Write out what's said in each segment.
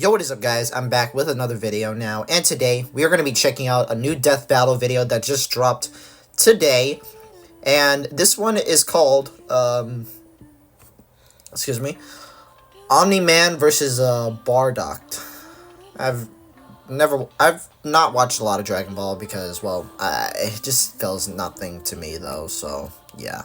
Yo, what is up, guys? I'm back with another video now, and today we are going to be checking out a new death battle video that just dropped today, and this one is called, excuse me, Omni-Man versus, Bardock. I've not watched a lot of Dragon Ball because, well, it just feels nothing to me, though, so, yeah.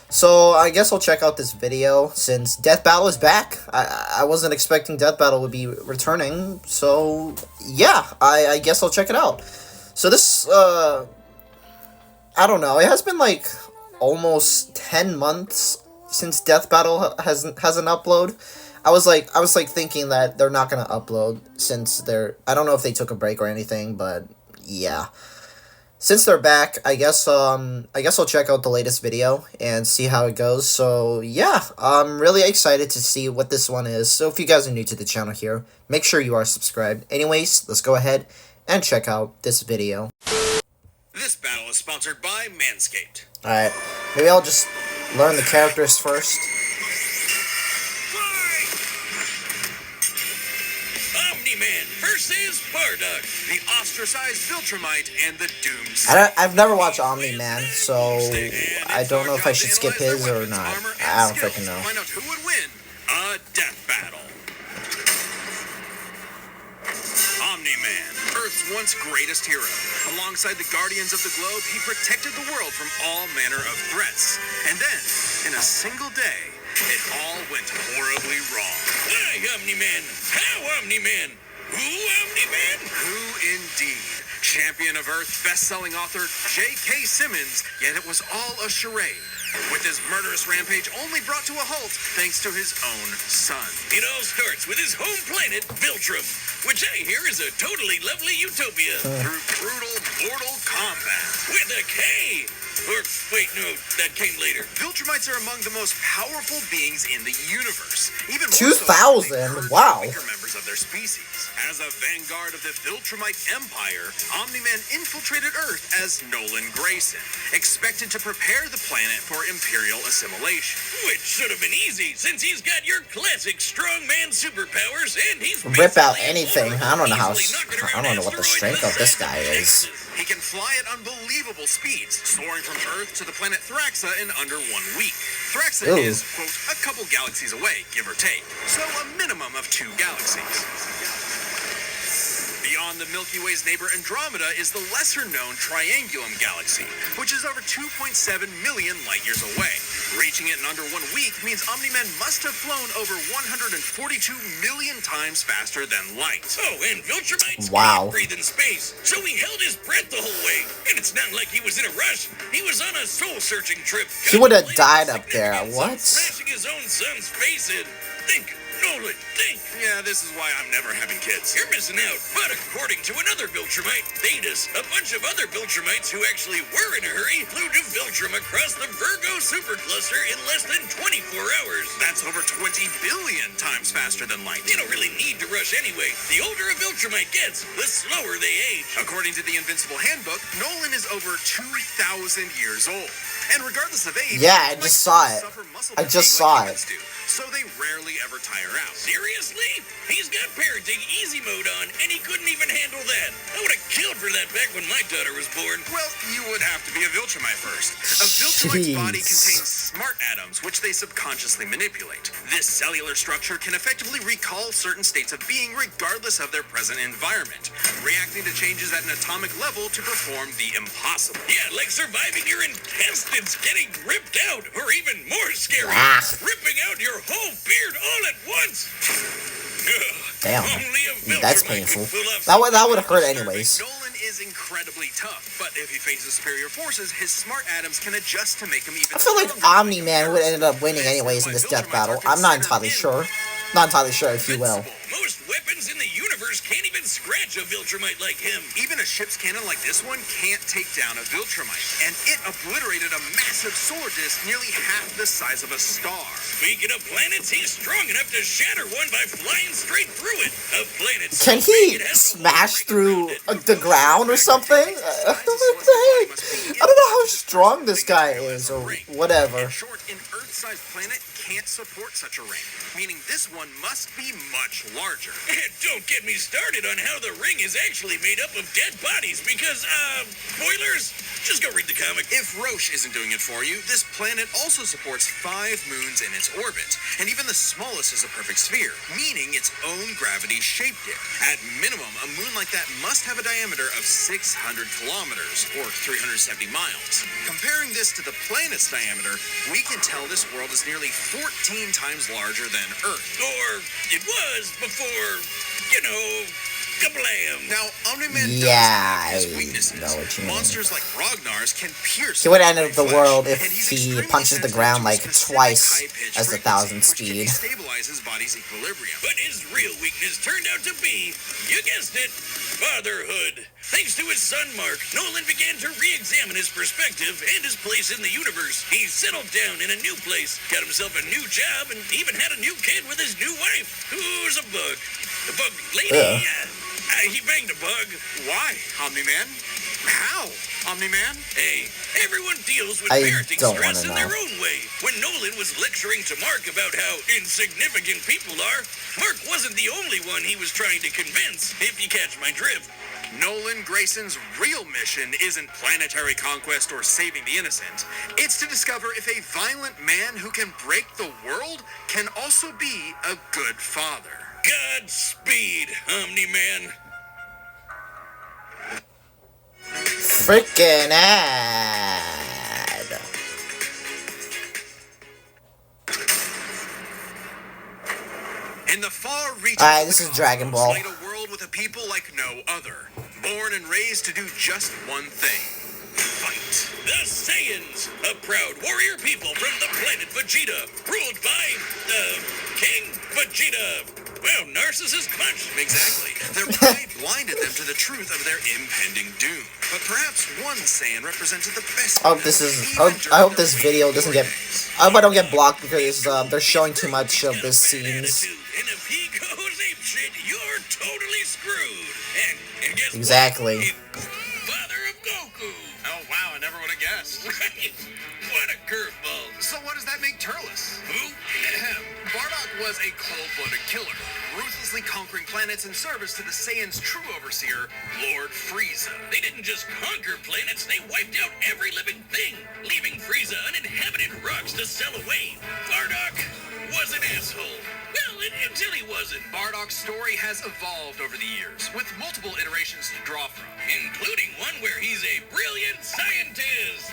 So, I guess I'll check out this video, since Death Battle is back. I wasn't expecting Death Battle would be returning, so, yeah, I guess I'll check it out. So this, I don't know, it has been, like, almost 10 months since Death Battle has an upload. I was thinking that they're not gonna upload, since I don't know if they took a break or anything, but, yeah. Since they're back, I guess I'll check out the latest video and see how it goes. So, yeah, I'm really excited to see what this one is. So, if you guys are new to the channel here, make sure you are subscribed. Anyways, let's go ahead and check out this video. This battle is sponsored by Manscaped. Alright, maybe I'll just learn the characters first. Omni-Man versus Bardock, the ostracized Viltrumite and the doomed... I've never watched Omni-Man, so I don't know if I should skip his or not. I don't freaking know. Find out who would win a death battle. Omni-Man, Earth's once greatest hero. Alongside the Guardians of the Globe, he protected the world from all manner of threats. And then, in a single day, it all went horribly wrong. Why, Omni-Man? How, Omni-Man? Who, Omni-Man? Who indeed? Champion of Earth, best-selling author J.K. Simmons, yet it was all a charade, with his murderous rampage only brought to a halt thanks to his own son. It all starts with his home planet, Viltrum, which I hear is a totally lovely utopia. Through brutal, mortal combat. With a K! Or, wait, no, that came later. Viltrumites are among the most powerful beings in the universe. Even 2,000? Wow. Weaker members of their species. As a vanguard of the Viltrumite Empire, Omni-Man infiltrated Earth as Nolan Grayson, expected to prepare the planet for Imperial assimilation. Which should have been easy, since he's got your classic strongman superpowers, and he's rip out anything. I don't know what the strength of this guy is. He can fly at unbelievable speeds, soaring from Earth to the planet Thraxa in under 1 week. Thraxa is, quote, a couple galaxies away, give or take, so a minimum of 2 galaxies. Beyond the Milky Way's neighbor Andromeda is the lesser-known Triangulum Galaxy, which is over 2.7 million light-years away. Reaching it in under 1 week means Omni-Man must have flown over 142 million times faster than light. Oh, and Viltrumites can't breathe in space, so he held his breath the whole way. And it's not like he was in a rush. He was on a soul-searching trip. He would have died up there. What? Smashing his own son's face in. Think. Nolan, think! Yeah, this is why I'm never having kids. You're missing out. But according to another Viltrumite, Thetis, a bunch of other Viltrumites who actually were in a hurry flew to Viltrum across the Virgo supercluster in less than 24 hours. That's over 20 billion times faster than light. You don't really need to rush anyway. The older a Viltrumite gets, the slower they age. According to the Invincible handbook, Nolan is over 2,000 years old. And regardless of age, yeah, I just saw it. So they rarely ever tire out. Seriously? He's got parenting easy mode on, and he couldn't even handle that. I would have killed for that back when my daughter was born. Well, you would have to be a Viltrumite first. A Viltrumite's body contains smart atoms, which they subconsciously manipulate. This cellular structure can effectively recall certain states of being regardless of their present environment, reacting to changes at an atomic level to perform the impossible. Yeah, like surviving your intestines getting ripped out, or even more scary, ripping out your whole beard all at once. Damn, that's painful. That would have hurt anyways. Nolan is incredibly tough, but if he faces superior forces, his smart atoms can adjust to make him even. I feel like Omni-Man would end up winning anyways in this death battle. I'm not entirely sure. Not entirely sure if he will. Most weapons in the universe can't even scratch a Viltrumite like him. Even a ship's cannon like this one can't take down a Viltrumite, and it obliterated a massive solar disk nearly half the size of a star. Speaking of planets, he's strong enough to shatter one by flying straight through it. A planet. Can he smash through the ground or something? What the heck? I don't know how strong this guy is or whatever. In short, an Earth-sized planet can't support such a ring, meaning this one must be much larger. And don't get me started on how the ring is actually made up of dead bodies because, spoilers? Just go read the comic. If Roche isn't doing it for you, this planet also supports 5 moons in its orbit, and even the smallest is a perfect sphere, meaning its own gravity shaped it. At minimum, a moon like that must have a diameter of 600 kilometers, or 370 miles. Comparing this to the planet's diameter, we can tell this world is nearly 14 times larger than Earth. Or it was before, kablam. Now, Omni-Man does have his weaknesses. know what you mean. Monsters like Rognars can pierce. He would end up the flesh, world if and he's he extremely punches the sensitive ground to a like specific twice high-pitched as the frequency, 1,000 which can speed. destabilize his body's equilibrium. But his real weakness turned out to be, you guessed it, fatherhood. Thanks to his son Mark, Nolan began to re-examine his perspective and his place in the universe. He settled down in a new place, got himself a new job, and even had a new kid with his new wife, who's a bug. The bug lady, he banged a bug. Why, Omni-Man? How, Omni-Man? Hey, everyone deals with parenting stress in their own way. When Nolan was lecturing to Mark about how insignificant people are, Mark wasn't the only one he was trying to convince, if you catch my drift. Nolan Grayson's real mission isn't planetary conquest or saving the innocent. It's to discover if a violent man who can break the world can also be a good father. Godspeed, Omni-Man. Freaking ad. In the far reaches Alright, of this the is Dragon cosmos Ball. laid a world with a people like no other, born and raised to do just one thing: fight. The Saiyans, a proud warrior people from the planet Vegeta, ruled by King Vegeta. Well, narcissist punch. Exactly. Their pride blinded them to the truth of their impending doom. But perhaps one Saiyan represented the best. I hope I hope this video doesn't get. I hope I don't get blocked because they're showing too much of this scenes. And if he goes apeshit, you're totally screwed. And guess Exactly. what? Father of Goku. Oh wow, I never would have guessed. Right? What a curveball. So what does that make Turles? Who? Bardock was a cold-blooded killer, ruthlessly conquering planets in service to the Saiyans' true overseer, Lord Frieza. They didn't just conquer planets, they wiped out every living thing, leaving Frieza uninhabited rocks to sell away. Bardock was an asshole. Well, until he wasn't. Bardock's story has evolved over the years, with multiple iterations to draw from, including one where he's a brilliant scientist.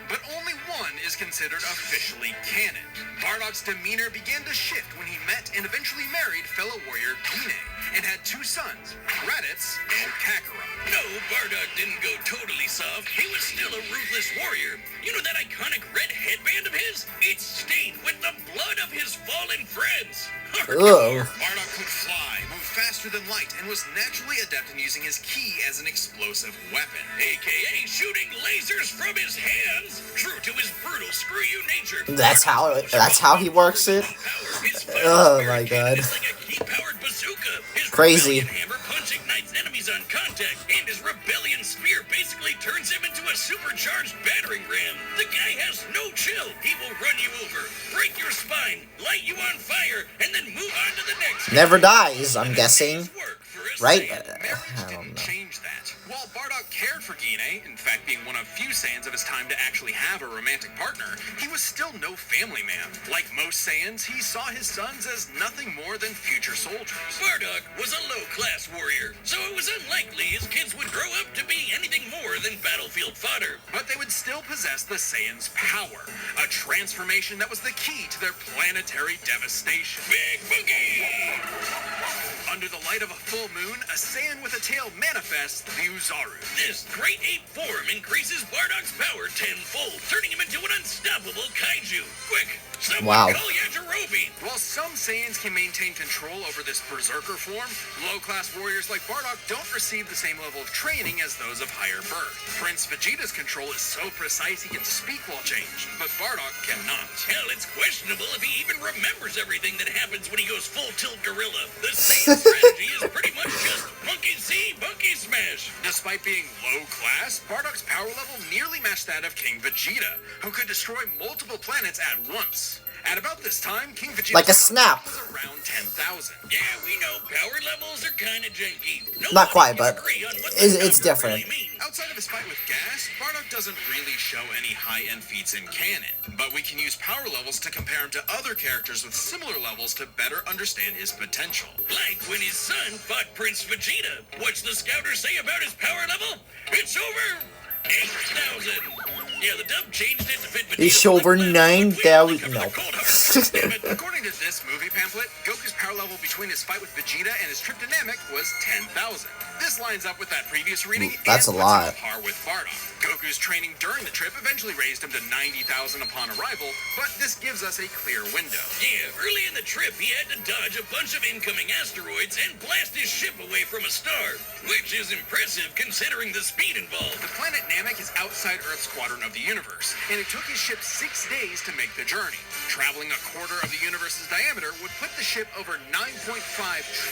But only one is considered officially canon. Bardock's demeanor began to shift when he met and eventually married fellow warrior Gine, and had 2 sons, Raditz and Kakarot. No, Bardock didn't go totally soft. He was still a ruthless warrior. You know that iconic red headband of his? It's stained with the blood of his fallen friends. Bardock could fly, move faster than light, and was naturally adept in using his ki as an explosive weapon, aka shooting lasers from his hands. True to his brutal screw-you nature. That's how he works it. Oh my god. Crazy. Hammer punch ignites enemies on contact, and his rebellion spear basically turns him into a supercharged battering ram. The guy has no chill. He will run you over, break your spine, light you on fire, and then move on to the next. Never dies, I'm guessing. Right? I don't know. Change that. While Bardock cared for Gine, in fact being one of few Saiyans of his time to actually have a romantic partner, he was still no family man. Like most Saiyans, he saw his sons as nothing more than future soldiers. Bardock was a low-class warrior, so it was unlikely his kids would grow up to be anything more than battlefield fodder. But they would still possess the Saiyans' power, a transformation that was the key to their planetary devastation. Big Boogie! Under the light of a full moon, a Saiyan with a tail manifests the Uzaru. This great ape form increases Bardock's power tenfold, turning him into an unstoppable kaiju. Quick, someone call Yajirobe! While some Saiyans can maintain control over this berserker form, low-class warriors like Bardock don't receive the same level of training as those of higher birth. Prince Vegeta's control is so precise he can speak while changed, but Bardock cannot. Hell, it's questionable if he even remembers everything that happens when he goes full tilt gorilla. The Saiyan strategy is pretty much just monkey see, monkey smash. Despite being low class, Bardock's power level nearly matched that of King Vegeta, who could destroy multiple planets at once. At about this time, King Vegeta's Like a snap. was around 10,000. Yeah, we know power levels are kind of janky. Not quite, but it's It's different. Really outside of his fight with gas, Bardock doesn't really show any high-end feats in canon, but we can use power levels to compare him to other characters with similar levels to better understand his potential. Like when his son fought Prince Vegeta. What's the scouter say about his power level? It's over 8,000. Yeah, the dub changed it to fit Vegeta. It's over 9,000. No. According to this movie pamphlet, Goku's power level between his fight with Vegeta and his trip to Namek was 10,000. This lines up with that previous reading. That's a lot. Par with Bardock. Goku's training during the trip eventually raised him to 90,000 upon arrival, but this gives us a clear window. Yeah, early in the trip, he had to dodge a bunch of incoming asteroids and blast his ship away from a star, which is impressive considering the speed involved. The planet Namek is outside Earth's quadrant of the universe, and it took his ship 6 days to make the journey. Traveling a quarter of the universe's diameter would put the ship over 9.5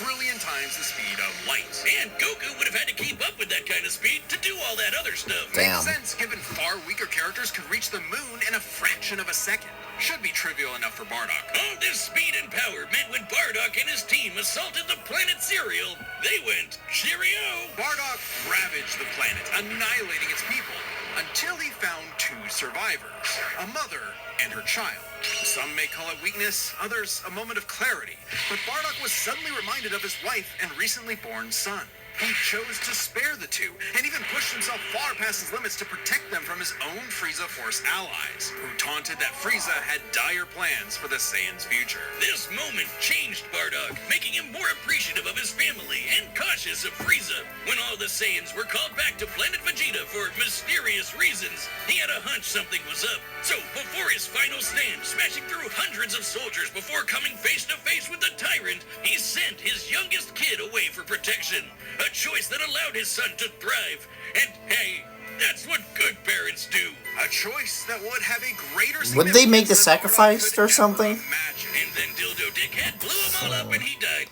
trillion times the speed of light. And Goku would have had to keep up with that kind of speed to do all that other stuff. Damn. Makes sense, given far weaker characters could reach the moon in a fraction of a second. Should be trivial enough for Bardock. All this speed and power meant when Bardock and his team assaulted the planet Cereal, they went, cheerio! Bardock ravaged the planet, annihilating its people, until he found 2 survivors, a mother and her child. Some may call it weakness, others a moment of clarity, but Bardock was suddenly reminded of his wife and recently born son. He chose to spare the 2, and even pushed himself far past his limits to protect them from his own Frieza Force allies, who taunted that Frieza had dire plans for the Saiyans' future. This moment changed Bardock, making him more appreciative of his family and cautious of Frieza. When all the Saiyans were called back to planet Vegeta for mysterious reasons, he had a hunch something was up. So, before his final stand, smashing through hundreds of soldiers before coming face to face with the tyrant, he sent his youngest kid away for protection. A choice that allowed his son to thrive. And hey, that's what good parents do. A choice that would have a greater Would they make the sacrifice or something? And then Dildo Dickhead blew them all up and he died.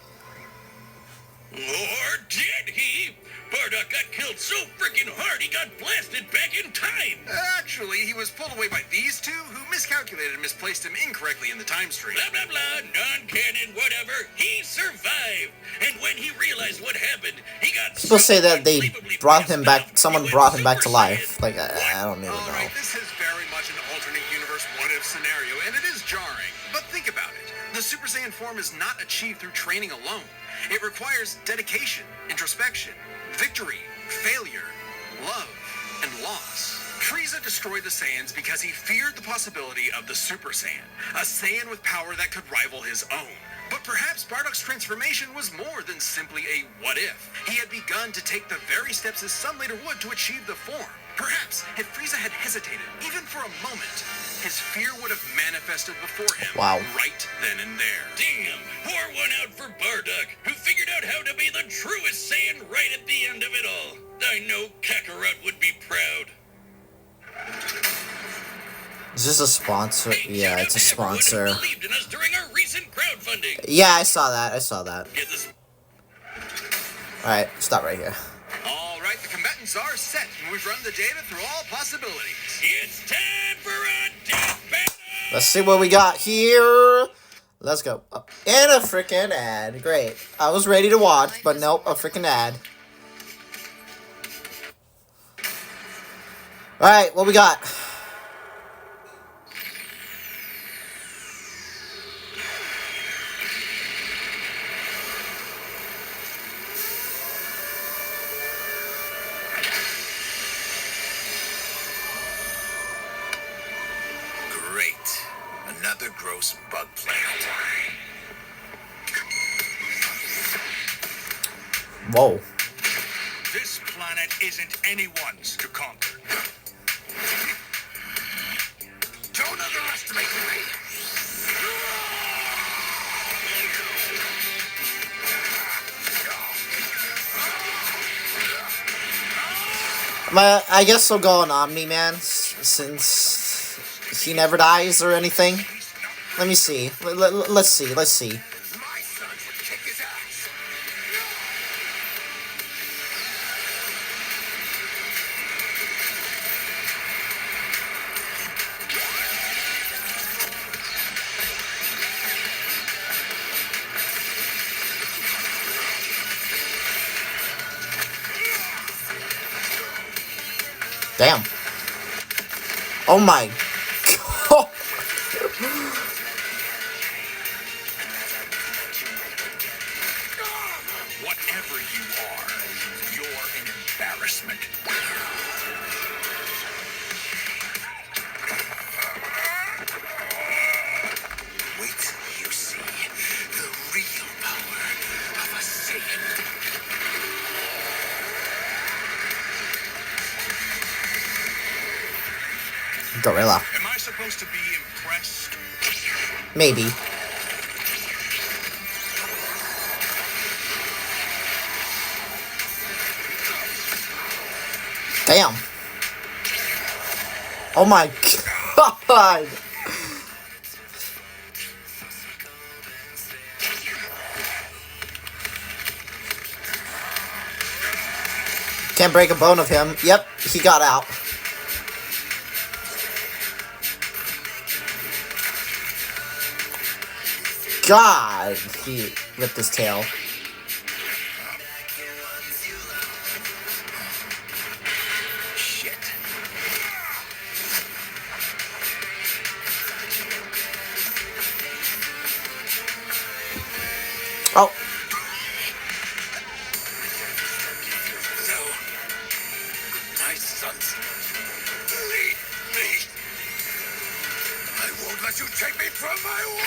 Or did he? Bardock got killed so freaking hard he got blasted back in time. Actually, he was pulled away by these 2 who miscalculated and misplaced him incorrectly in the time stream. Blah, blah, blah, non-canon, whatever. He survived. And when he realized what happened, he got... People say that they brought him back, someone brought him back to life. Like, I don't even know. Alright, this is very much an alternate universe what-if scenario, and it is jarring. But think about it. The Super Saiyan form is not achieved through training alone. It requires dedication, introspection, victory, failure, love, and loss. Frieza destroyed the Saiyans because he feared the possibility of the Super Saiyan, a Saiyan with power that could rival his own. But perhaps Bardock's transformation was more than simply a what-if. He had begun to take the very steps his son later would to achieve the form. Perhaps, if Frieza had hesitated, even for a moment, his fear would have manifested before him right then and there. Damn, pour one out for Bardock, who figured out how to be the truest Saiyan right at the end of it all. I know Kakarot would be proud. Is this a sponsor? Hey, Yeah, it's a sponsor. Believed in us during our recent crowdfunding. Yeah, I saw that. Get this. Alright, stop right here. All right, the combatants are set, and we've run the data through all possibilities. It's time for a death battle! Let's see what we got here. Let's go. And a freaking ad. Great. I was ready to watch, but nope, a freaking ad. Alright, what we got? Great. Another gross bug planet. Whoa. This planet isn't anyone's to conquer. Don't underestimate me. I guess I'll go on Omni-Man since he never dies or anything. Let me see. Let's see. My son would kick his ass. Damn. Oh my god. Whatever you are, you're an embarrassment. Wait till you see the real power of a Saiyan. Gorilla. Am I supposed to be impressed? Maybe. Damn. Oh my god. Can't break a bone of him. Yep, he got out. God, he ripped his tail. Shit. Oh, No. My sons. Leave me. I won't let you take me from my world.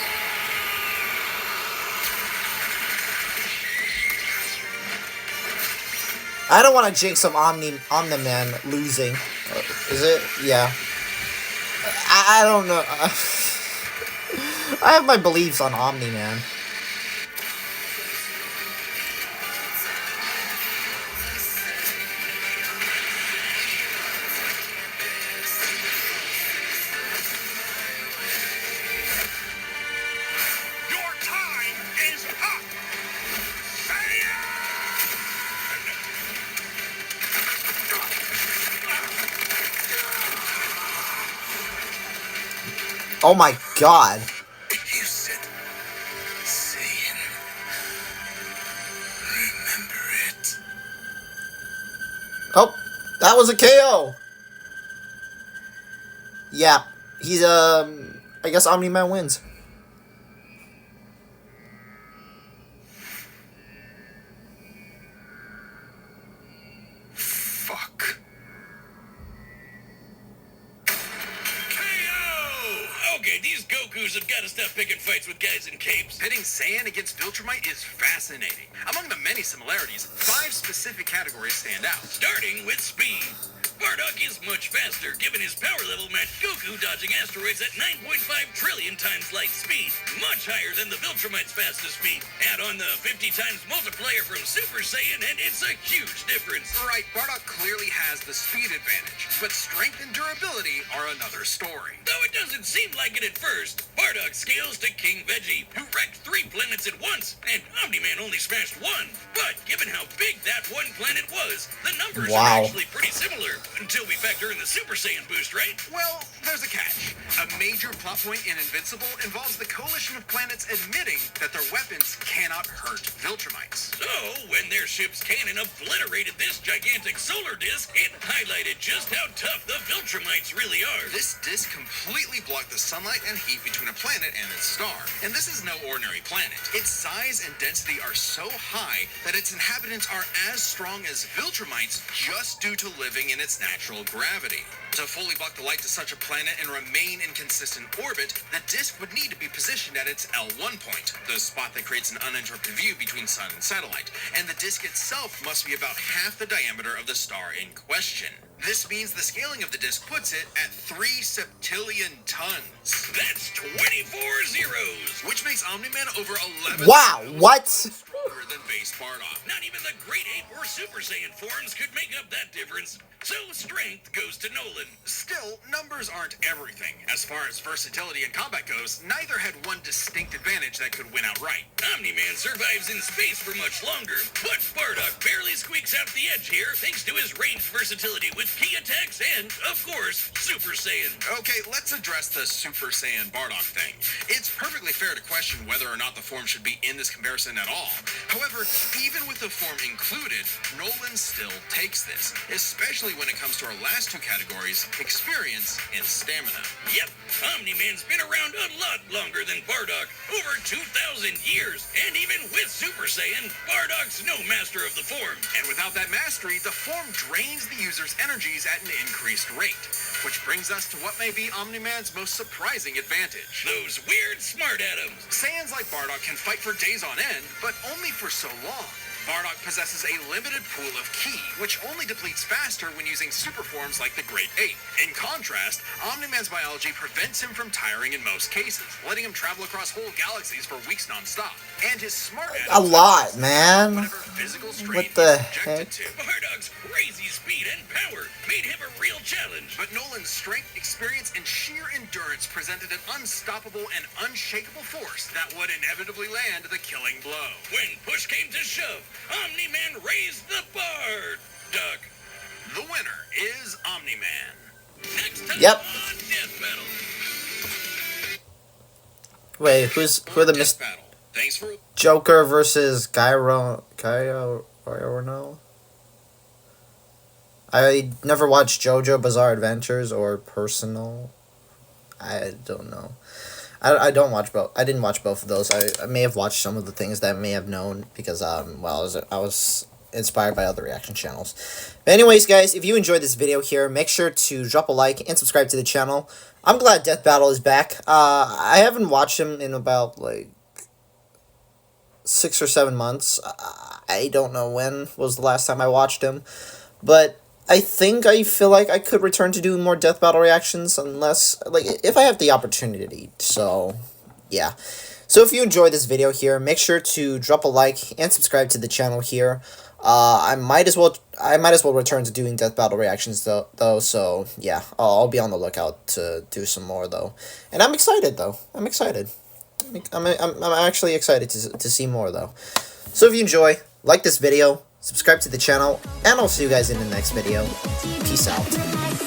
I don't want to jinx some Omni-Man losing. Is it? Yeah. I don't know. I have my beliefs on Omni-Man. Your time is up. Saiyan! Oh my god. You said Saiyan. Remember it. Oh, that was a KO. Yeah, he's I guess Omni-Man wins. Fuck. KO! Okay, these Gokus have got to stop picking fights with guys in capes. Pitting Saiyan against Viltrumite is fascinating. Among the many similarities, 5 specific categories stand out. Starting with speed. Bardock is much faster, given his power level matched Goku dodging asteroids at 9.5 trillion times light speed, much higher than the Viltrumite's fastest speed. Add on the 50 times multiplier from Super Saiyan, and it's a huge difference. Right, Bardock clearly has the speed advantage, but strength and durability are another story. Though it doesn't seem like it at first, Bardock scales to King Veggie, who wrecked 3 planets at once, and Omni-Man only smashed 1. But given how big that one planet was, the numbers are actually pretty similar. Until we factor in the Super Saiyan boost, right? Well, there's a catch. A major plot point in Invincible involves the coalition of planets admitting that their weapons cannot hurt Viltrumites. So, when their ship's cannon obliterated this gigantic solar disk, it highlighted just how tough the Viltrumites really are. This disk completely blocked the sunlight and heat between a planet and its star. And this is no ordinary planet. Its size and density are so high that its inhabitants are as strong as Viltrumites just due to living in its natural gravity. To fully block the light to such a planet and remain in consistent orbit, the disk would need to be positioned at its L1 point, the spot that creates an uninterrupted view between sun and satellite, and the disk itself must be about half the diameter of the star in question. This means the scaling of the disk puts it at 3 septillion tons. That's 24 zeros, which makes Omni-Man over 11 Wow, what? stronger than base Bardock. Not even the Great Ape or Super Saiyan forms could make up that difference. So strength goes to Nolan. Still, numbers aren't everything. As far as versatility and combat goes, neither had one distinct advantage that could win outright. Omni-Man survives in space for much longer, but Bardock barely squeaks out the edge here thanks to his ranged versatility with key attacks and, of course, Super Saiyan. Okay, let's address the Super Saiyan Bardock thing. It's perfectly fair to question whether or not the form should be in this comparison at all. However, even with the form included, Nolan still takes this, especially when it comes to our last two categories, experience and stamina. Yep, Omni-Man's been around a lot longer than Bardock, over 2,000 years, and even with Super Saiyan, Bardock's no master of the form. And without that mastery, the form drains the user's energies at an increased rate, which brings us to what may be Omni-Man's most surprising advantage. Those weird smart atoms. Saiyans like Bardock can fight for days on end, but only for so long. Bardock possesses a limited pool of ki, which only depletes faster when using super forms like the Great Ape. In contrast, Omni-Man's biology prevents him from tiring in most cases, letting him travel across whole galaxies for weeks non-stop. And his smart A lot, man. whatever physical strain What the he's subjected to. Bardock's crazy speed and power made him a real challenge. But Nolan's strength, experience, and sheer endurance presented an unstoppable and unshakable force that would inevitably land the killing blow. When push came to shove, Omni-Man raised the bar. Duck. The winner is Omni-Man. Next time Yep. on Death Battle. Wait, who are the Death Battle. Thanks for... Joker versus Gyro no? I never watched JoJo Bizarre Adventures or Personal. I don't know. I don't watch both. I didn't watch both of those. I may have watched some of the things that I may have known because well, I was inspired by other reaction channels. But anyways, guys, if you enjoyed this video here, make sure to drop a like and subscribe to the channel. I'm glad Death Battle is back. I haven't watched him in about like 6 or 7 months. I don't know when was the last time I watched him, but I feel like I could return to doing more Death Battle reactions unless, like, if I have the opportunity. So, yeah. So if you enjoyed this video here, make sure to drop a like and subscribe to the channel here. I might as well return to doing Death Battle reactions though. So yeah, I'll be on the lookout to do some more though. And I'm excited though. I'm excited. I'm actually excited to see more though. So if you enjoy, like this video, subscribe to the channel, and I'll see you guys in the next video. Peace out.